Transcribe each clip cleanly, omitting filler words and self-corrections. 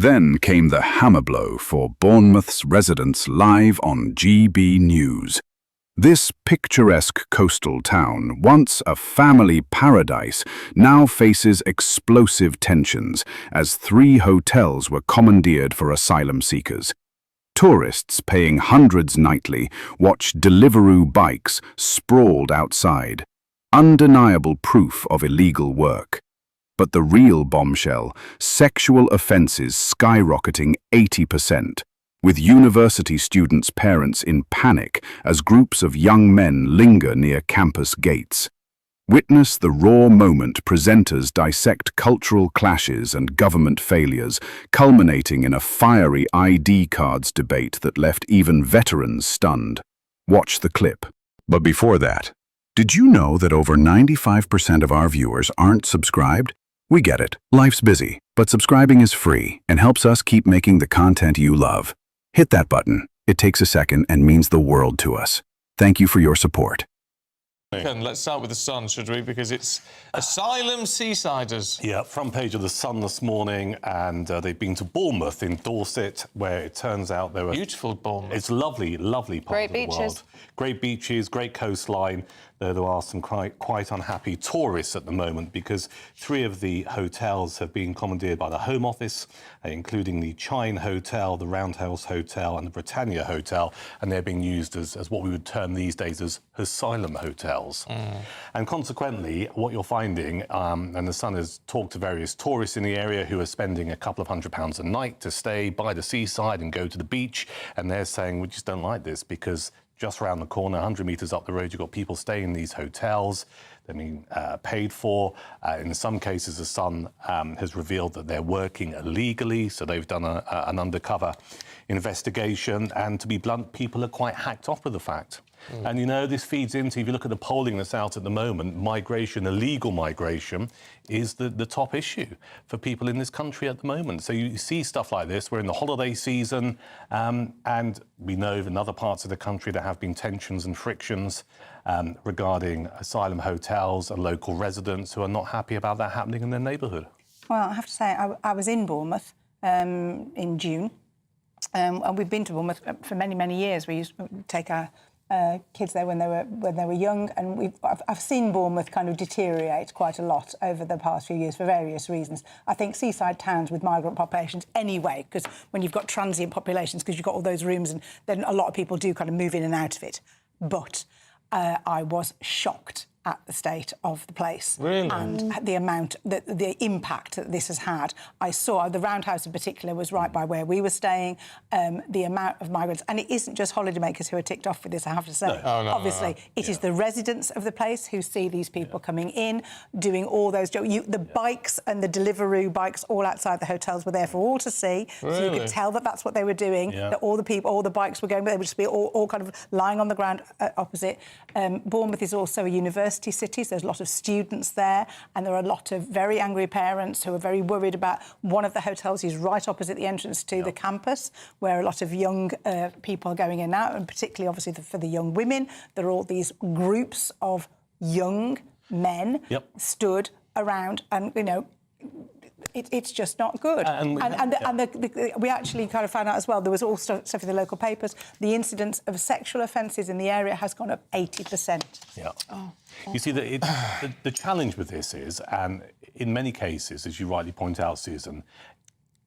Then came the hammer blow for Bournemouth's residents live on GB News. This picturesque coastal town, once a family paradise, now faces explosive tensions as 3 hotels were commandeered for asylum seekers. Tourists paying hundreds nightly watch Deliveroo bikes sprawled outside, undeniable proof of illegal work. But the real bombshell, sexual offences skyrocketing 80%, with university students' parents in panic as groups of young men linger near campus gates. Witness the raw moment presenters dissect cultural clashes and government failures, culminating in a fiery ID cards debate that left even veterans stunned. Watch the clip. But before that, did you know that over 95% of our viewers aren't subscribed? We get it. Life's busy, but subscribing is free and helps us keep making the content you love. Hit that button. It takes a second and means the world to us. Thank you for your support. Let's start with the Sun, should we? Because it's Asylum Seasiders. Yeah, front page of the Sun this morning, and they've been to Bournemouth in Dorset, where it turns out there were... Beautiful Bournemouth. It's lovely, lovely part of the world. Great beaches, great coastline. There are some quite unhappy tourists at the moment because 3 of the hotels have been commandeered by the Home Office, including the Chine Hotel, the Roundhouse Hotel and the Britannia Hotel, and they're being used as what we would term these days as asylum hotels. And consequently, what you're finding, and the Sun has talked to various tourists in the area who are spending a couple of £100 a night to stay by the seaside and go to the beach, and they're saying, we just don't like this because just around the corner, 100 metres up the road, you've got people staying in these hotels. They're being paid for. In some cases, the Sun has revealed that they're working illegally, so they've done an undercover investigation. And to be blunt, people are quite hacked off with the fact. And, you know, this feeds into, if you look at the polling that's out at the moment, migration, illegal migration, is the top issue for people in this country at the moment. So you see stuff like this. We're in the holiday season, and we know in other parts of the country there have been tensions and frictions regarding asylum hotels and local residents who are not happy about that happening in their neighbourhood. Well, I have to say, I was in Bournemouth in June, and we've been to Bournemouth for many, many years. We used to take our kids there when they were young, and I've seen Bournemouth kind of deteriorate quite a lot over the past few years for various reasons. I think seaside towns with migrant populations anyway, because when you've got transient populations, because you've got all those rooms, and then a lot of people do kind of move in and out of it. But I was shocked at the state of the place. Really? And the amount, the impact that this has had. I saw, the Roundhouse in particular was right by where we were staying, the amount of migrants, and it isn't just holidaymakers who are ticked off with this, I have to say. No. Oh, no, Obviously, it is the residents of the place who see these people coming in, doing all those jobs. The bikes and the Deliveroo bikes all outside the hotels were there for all to see, so you could tell that that's what they were doing, that all the bikes were going, but they would just be all kind of lying on the ground opposite. Bournemouth is also a university city, so there's a lot of students there, and there are a lot of very angry parents who are very worried about one of the hotels is right opposite the entrance to the campus, where a lot of young people are going in and out, and particularly obviously for the young women. There are all these groups of young men stood around, and you know, it's just not good. We actually kind of found out as well, there was all stuff in the local papers, the incidence of sexual offences in the area has gone up 80%. Yeah. You see, the challenge with this is, and in many cases, as you rightly point out, Susan,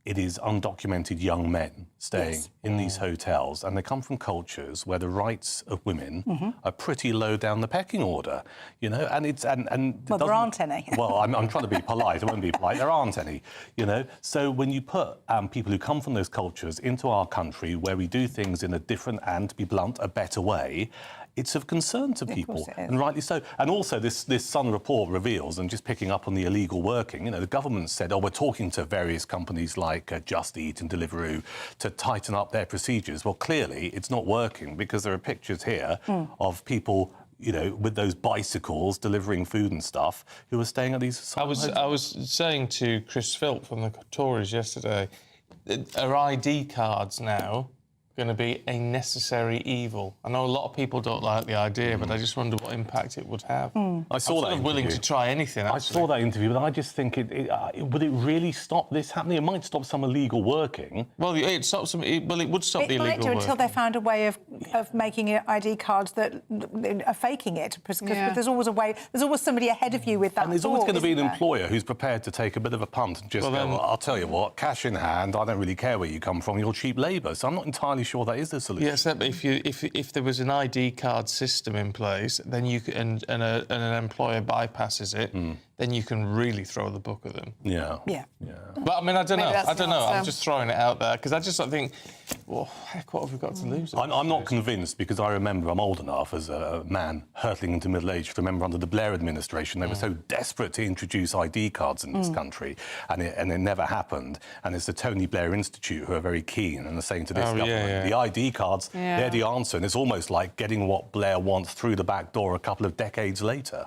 it is undocumented young men staying in these hotels, and they come from cultures where the rights of women are pretty low down the pecking order, you know, and it's well, there aren't any. Well, I'm trying to be polite. I won't be polite. There aren't any, you know. So when you put people who come from those cultures into our country, where we do things in a different and, to be blunt, a better way, it's of concern to people, and rightly so. And also, this Sun report reveals, and just picking up on the illegal working, you know, the government said, oh, we're talking to various companies like Just Eat and Deliveroo to tighten up their procedures. Well, clearly, it's not working, because there are pictures here of people, you know, with those bicycles delivering food and stuff, who are staying at these... I was saying to Chris Philp from the Tories yesterday, our ID cards now going to be a necessary evil? I know a lot of people don't like the idea, but I just wonder what impact it would have. I saw that. I'm willing to try anything. Actually. I saw that interview, but I just think would it really stop this happening? It might stop some illegal working. Well, it stops them. It would stop the illegal It might do working. until they found a way of making ID cards that are faking it. Because there's always a way. There's always somebody ahead of you with that. And there's always going to be an employer who's prepared to take a bit of a punt and just go, I'll tell you what, cash in hand, I don't really care where you come from, you're cheap labour. So I'm not entirely sure that is the solution. Yes, but if there was an ID card system in place, then you and an employer bypasses it, then you can really throw the book at them. Yeah. But I mean, I don't know. So. I'm just throwing it out there because I just think, well, heck, what have we got to lose? I'm not convinced because I remember I'm old enough as a man hurtling into middle age to remember under the Blair administration they were so desperate to introduce ID cards in this country, and it never happened. And it's the Tony Blair Institute who are very keen and are saying to this government, the ID cards, they're the answer. And it's almost like getting what Blair wants through the back door a couple of decades later.